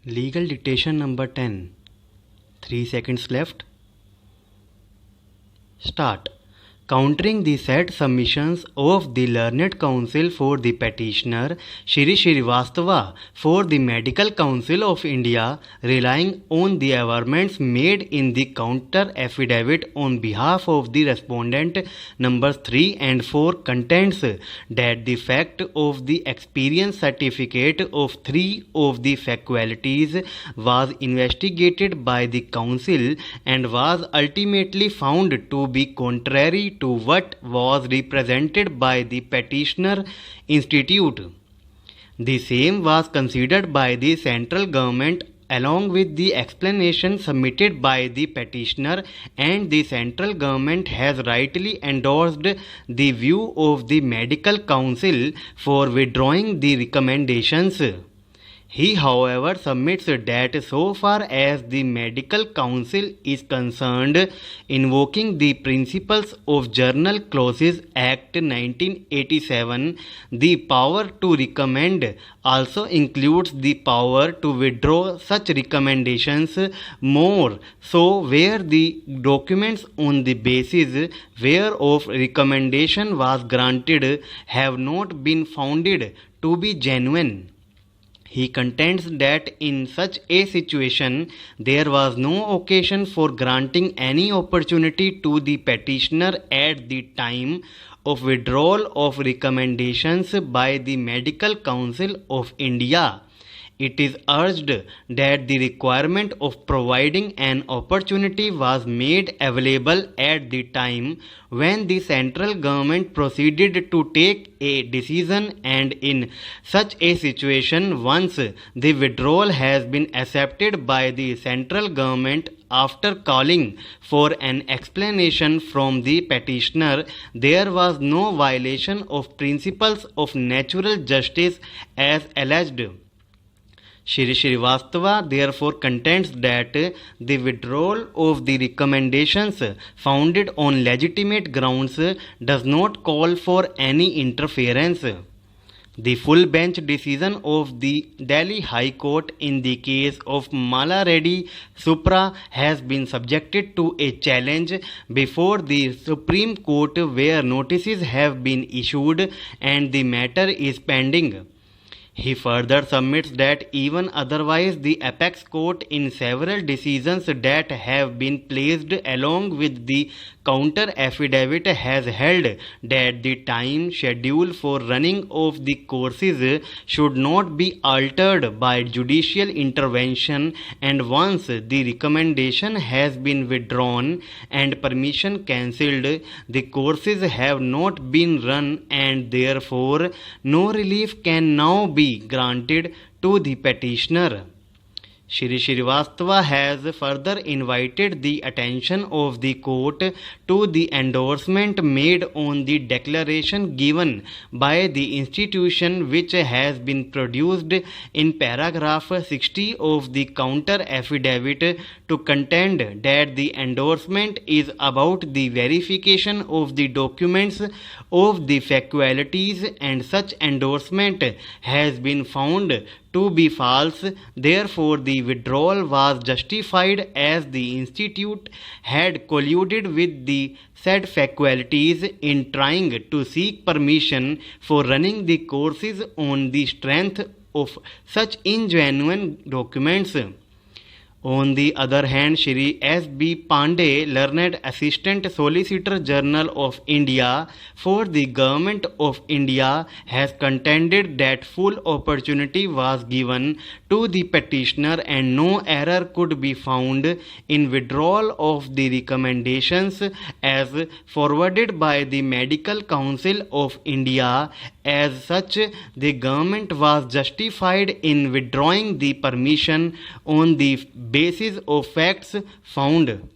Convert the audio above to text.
Legal dictation number 10. 3 seconds left. Start. Countering the said submissions of the learned counsel for the petitioner Shri Srivastava for the Medical Council of India, relying on the averments made in the counter affidavit on behalf of the respondent, numbers 3 and 4 contends that the fact of the experience certificate of 3 of the faculties was investigated by the council and was ultimately found to be contrary to what was represented by the petitioner institute. The same was considered by the central government along with the explanation submitted by the petitioner, and the central government has rightly endorsed the view of the medical council for withdrawing the recommendations. He, however, submits that so far as the Medical Council is concerned, invoking the principles of Journal Clauses Act 1987, the power to recommend also includes the power to withdraw such recommendations, more so where the documents on the basis whereof recommendation was granted have not been founded to be genuine. He contends that in such a situation there was no occasion for granting any opportunity to the petitioner at the time of withdrawal of recommendations by the Medical Council of India. It is urged that the requirement of providing an opportunity was made available at the time when the central government proceeded to take a decision, and in such a situation, once the withdrawal has been accepted by the central government after calling for an explanation from the petitioner, there was no violation of principles of natural justice as alleged. Shri Srivastava therefore contends that the withdrawal of the recommendations founded on legitimate grounds does not call for any interference. The full bench decision of the Delhi High Court in the case of Mala Reddy Supra has been subjected to a challenge before the Supreme Court, where notices have been issued and the matter is pending. He further submits that even otherwise the apex court in several decisions that have been placed along with the counter affidavit has held that the time schedule for running of the courses should not be altered by judicial intervention, and once the recommendation has been withdrawn and permission cancelled, the courses have not been run and therefore no relief can now be granted to the petitioner. Shri Srivastava has further invited the attention of the court to the endorsement made on the declaration given by the institution, which has been produced in paragraph 60 of the counter affidavit, to contend that the endorsement is about the verification of the documents of the faculties, and such endorsement has been found to be false. Therefore, the withdrawal was justified as the institute had colluded with the said faculties in trying to seek permission for running the courses on the strength of such ingenuine documents. On the other hand, Shri S.B. Pandey, Learned Assistant Solicitor General of India for the Government of India, has contended that full opportunity was given to the petitioner and no error could be found in withdrawal of the recommendations as forwarded by the Medical Council of India. As such, the government was justified in withdrawing the permission on the basis of facts found.